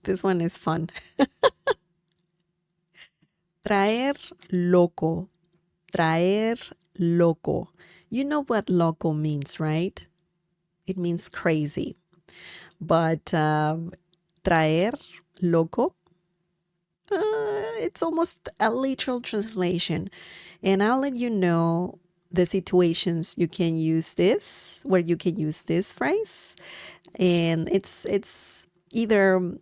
This one is fun. Traer loco. Traer loco. You know what loco means, right? It means crazy. But traer loco, it's almost a literal translation. And I'll let you know the situations you can use this, where you can use this phrase. And it's either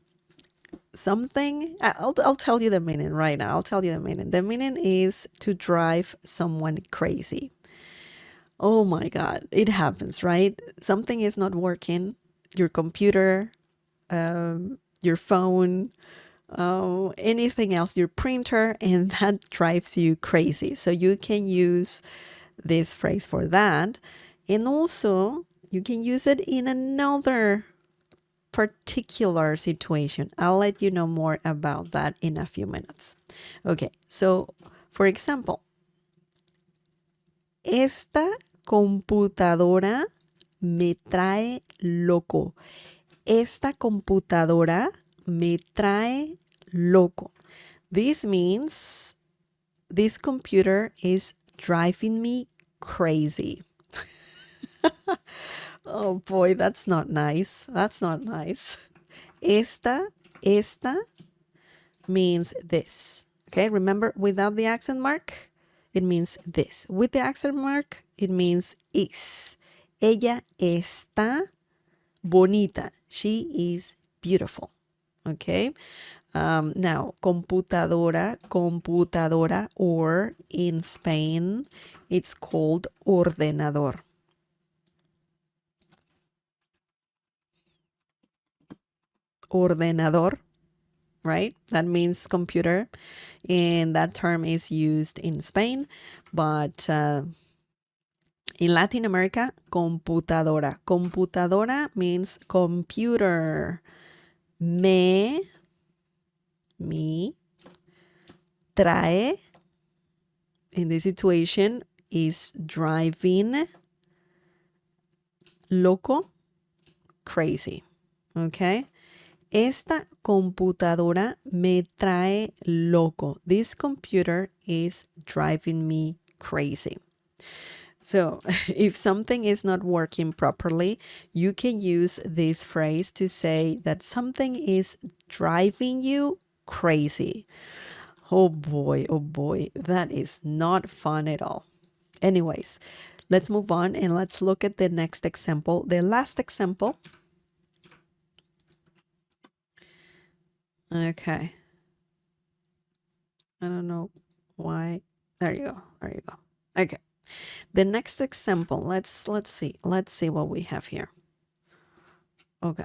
something, I'll tell you the meaning right now. I'll tell you the meaning. The meaning is to drive someone crazy. Oh my God, it happens, right? Something is not working. Your computer, your phone, anything else, your printer, and that drives you crazy. So you can use this phrase for that. And also, you can use it in another particular situation. I'll let you know more about that in a few minutes. Okay, so for example, esta computadora me trae loco. Esta computadora me trae loco. This means this computer is driving me crazy. Oh boy, that's not nice. That's not nice. Esta means this. Okay, remember without the accent mark, it means this. With the accent mark, it means is. Ella está bonita. She is beautiful. Okay. Now, computadora, or in Spain, it's called ordenador. Ordenador, right? That means computer, and that term is used in Spain, but in Latin America, computadora. Computadora means computer. Me trae, in this situation, is driving loco, crazy. Okay? Esta computadora me trae loco. This computer is driving me crazy. So if something is not working properly, you can use this phrase to say that something is driving you crazy. Oh boy, that is not fun at all. Anyways, let's move on and let's look at the next example. The last example. Okay. I don't know why. There you go. Okay. The next example, let's see. Let's see what we have here. Okay.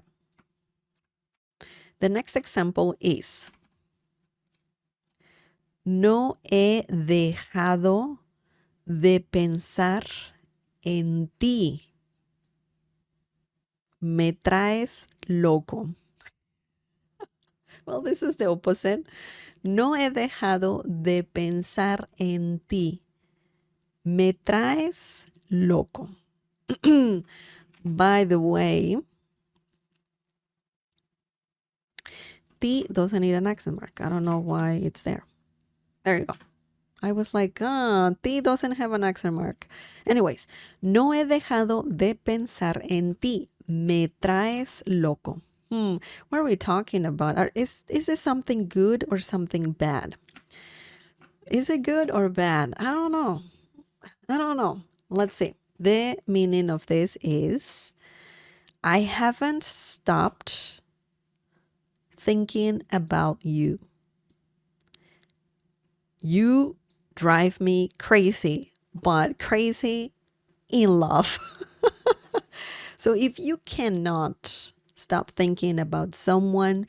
The next example is no he dejado de pensar en ti. Me traes loco. Well, this is the opposite. No he dejado de pensar en ti. Me traes loco. By the way, T doesn't need an accent mark. I don't know why it's there. There you go. I was like, T doesn't have an accent mark. Anyways, no he dejado de pensar en ti. Me traes loco. What are we talking about? Is this something good or something bad? Is it good or bad? I don't know. Let's see. The meaning of this is I haven't stopped thinking about you. You drive me crazy, but crazy in love. So if you cannot stop thinking about someone,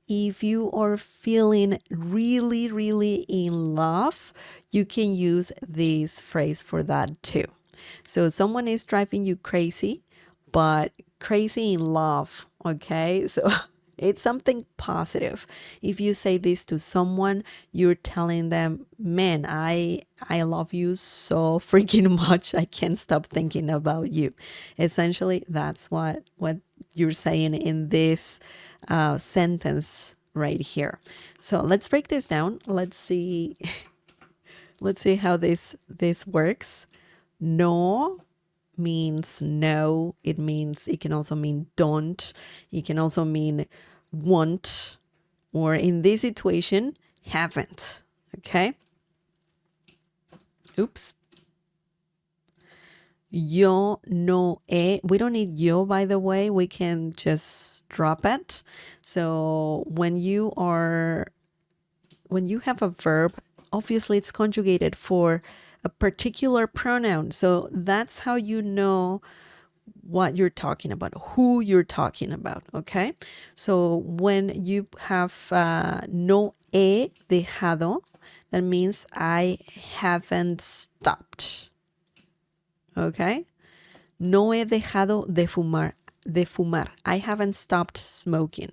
if you are feeling really, really in love, you can use this phrase for that too. So someone is driving you crazy, but crazy in love, okay? So it's something positive. If you say this to someone, you're telling them, man, I love you so freaking much. I can't stop thinking about you. Essentially, that's what you're saying in this sentence right here. So let's break this down. Let's see. Let's see how this works. No means no. It can also mean don't. It can also mean won't, or in this situation, haven't. Okay. Oops. Yo no he. We don't need yo, by the way. We can just drop it. So when you have a verb, obviously it's conjugated for a particular pronoun. So that's how you know what you're talking about, who you're talking about, okay? So when you have no he dejado, that means I haven't stopped, okay? No he dejado de fumar. De fumar. I haven't stopped smoking.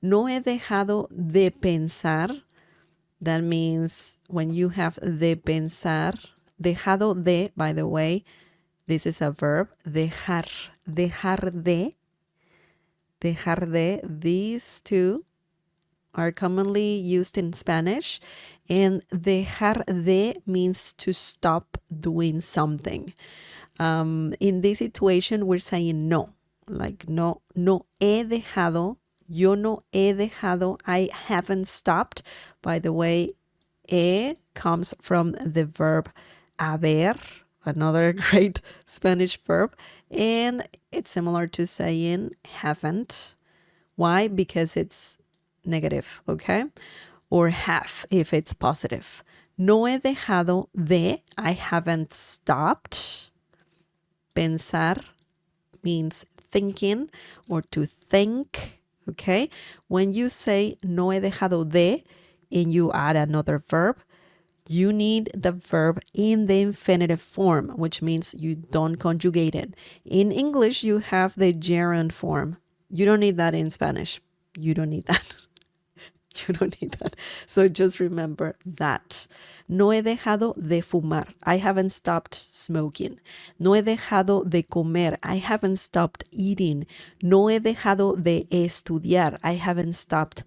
No he dejado de pensar. That means when you have de pensar, dejado de, by the way, this is a verb, dejar, dejar de, these two are commonly used in Spanish, and dejar de means to stop doing something. In this situation, we're saying no, like no he dejado, yo no he dejado, I haven't stopped. By the way, he comes from the verb haber, another great Spanish verb, and it's similar to saying haven't. Why? Because it's negative, okay? Or have if it's positive. No he dejado de, I haven't stopped. Pensar means thinking or to think, okay? When you say no he dejado de and you add another verb, you need the verb in the infinitive form, which means you don't conjugate it. In English, you have the gerund form. You don't need that in Spanish. You don't need that. You don't need that. So just remember that. No he dejado de fumar. I haven't stopped smoking. No he dejado de comer. I haven't stopped eating. No he dejado de estudiar. I haven't stopped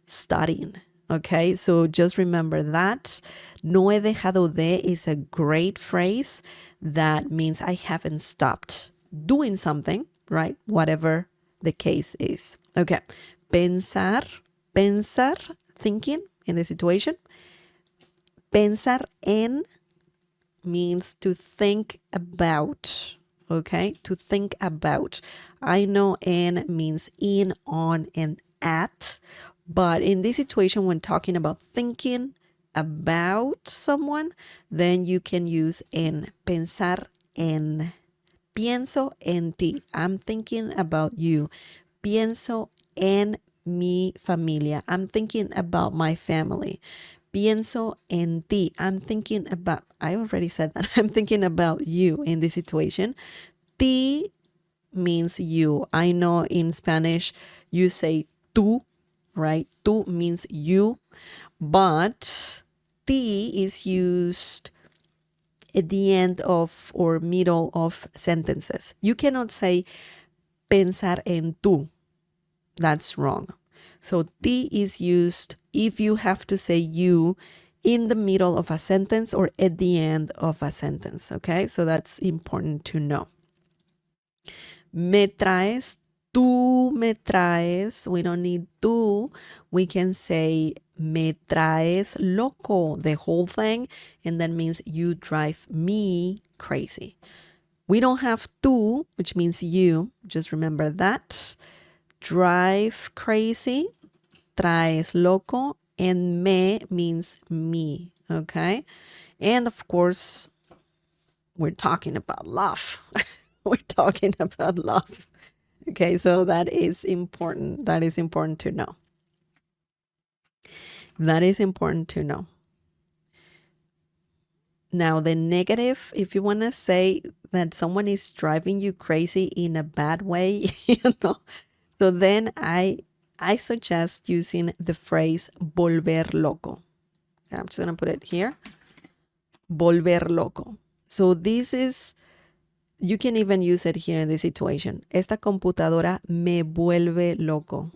studying. Okay, so just remember that. No he dejado de is a great phrase that means I haven't stopped doing something, right? Whatever the case is. Okay, pensar, thinking in the situation. Pensar en means to think about, okay? To think about. I know en means in, on, and at. But in this situation, when talking about thinking about someone, then you can use en. Pensar en. Pienso en ti. I'm thinking about you. Pienso en mi familia. I'm thinking about my family. Pienso en ti. I'm thinking about, I already said that. I'm thinking about you in this situation. Ti means you. I know in Spanish you say tú, right? Tú means you, but ti is used at the end of or middle of sentences. You cannot say pensar en tú. That's wrong. So ti is used if you have to say you in the middle of a sentence or at the end of a sentence. Okay, so that's important to know. Me traes, tú me traes. We don't need tú. We can say me traes loco, the whole thing, and that means you drive me crazy. We don't have tú, which means you. Just remember that. Drive crazy, traes loco, and me means me, okay? And of course, we're talking about love. We're talking about love. Okay, so that is important. That is important to know. That is important to know. Now, the negative, if you want to say that someone is driving you crazy in a bad way, so then I suggest using the phrase volver loco. Okay, I'm just going to put it here. Volver loco. So this is you can even use it here in this situation. Esta computadora me vuelve loco.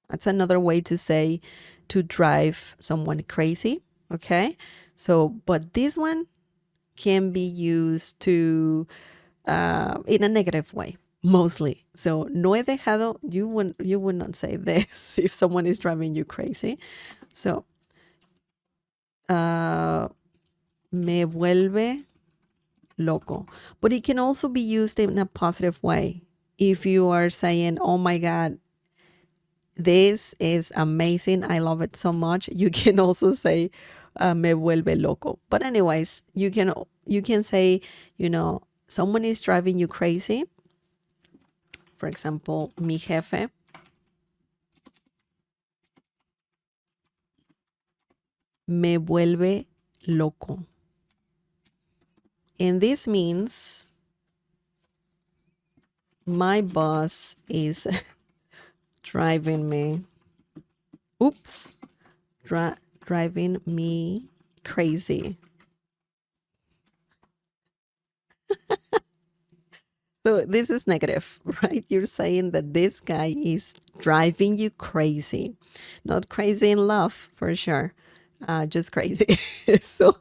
That's another way to say to drive someone crazy. Okay. So, but this one can be used to in a negative way mostly. So no he dejado, you would not say this if someone is driving you crazy. So me vuelve loco. But it can also be used in a positive way. If you are saying, oh my God, this is amazing, I love it so much, you can also say me vuelve loco. But anyways, you can say, someone is driving you crazy. For example, mi jefe me vuelve loco. And this means my boss is driving me, driving me crazy. So this is negative, right? You're saying that this guy is driving you crazy. Not crazy in love, for sure. Just crazy. So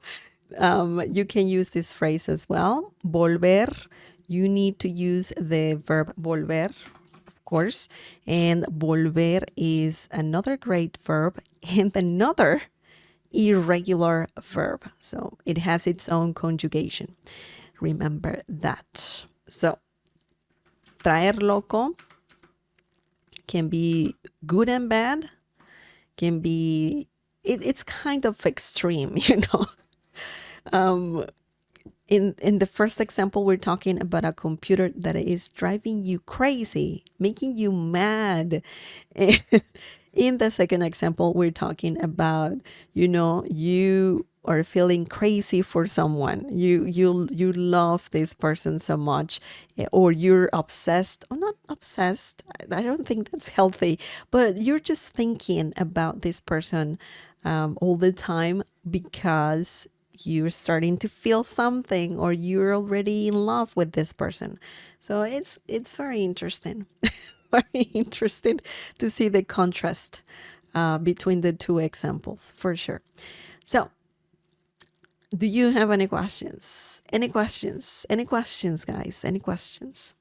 you can use this phrase as well. Volver. You need to use the verb volver, of course. And volver is another great verb and another irregular verb. So it has its own conjugation. Remember that. So traer loco can be good and bad, can be, it's kind of extreme, In the first example, we're talking about a computer that is driving you crazy, making you mad. In the second example, we're talking about, you are feeling crazy for someone. You love this person so much, or you're obsessed, or not obsessed. I don't think that's healthy, but you're just thinking about this person all the time because you're starting to feel something, or you're already in love with this person. So it's very interesting. Very interesting to see the contrast between the two examples, for sure. So do you have any questions? Any questions, guys? Any questions?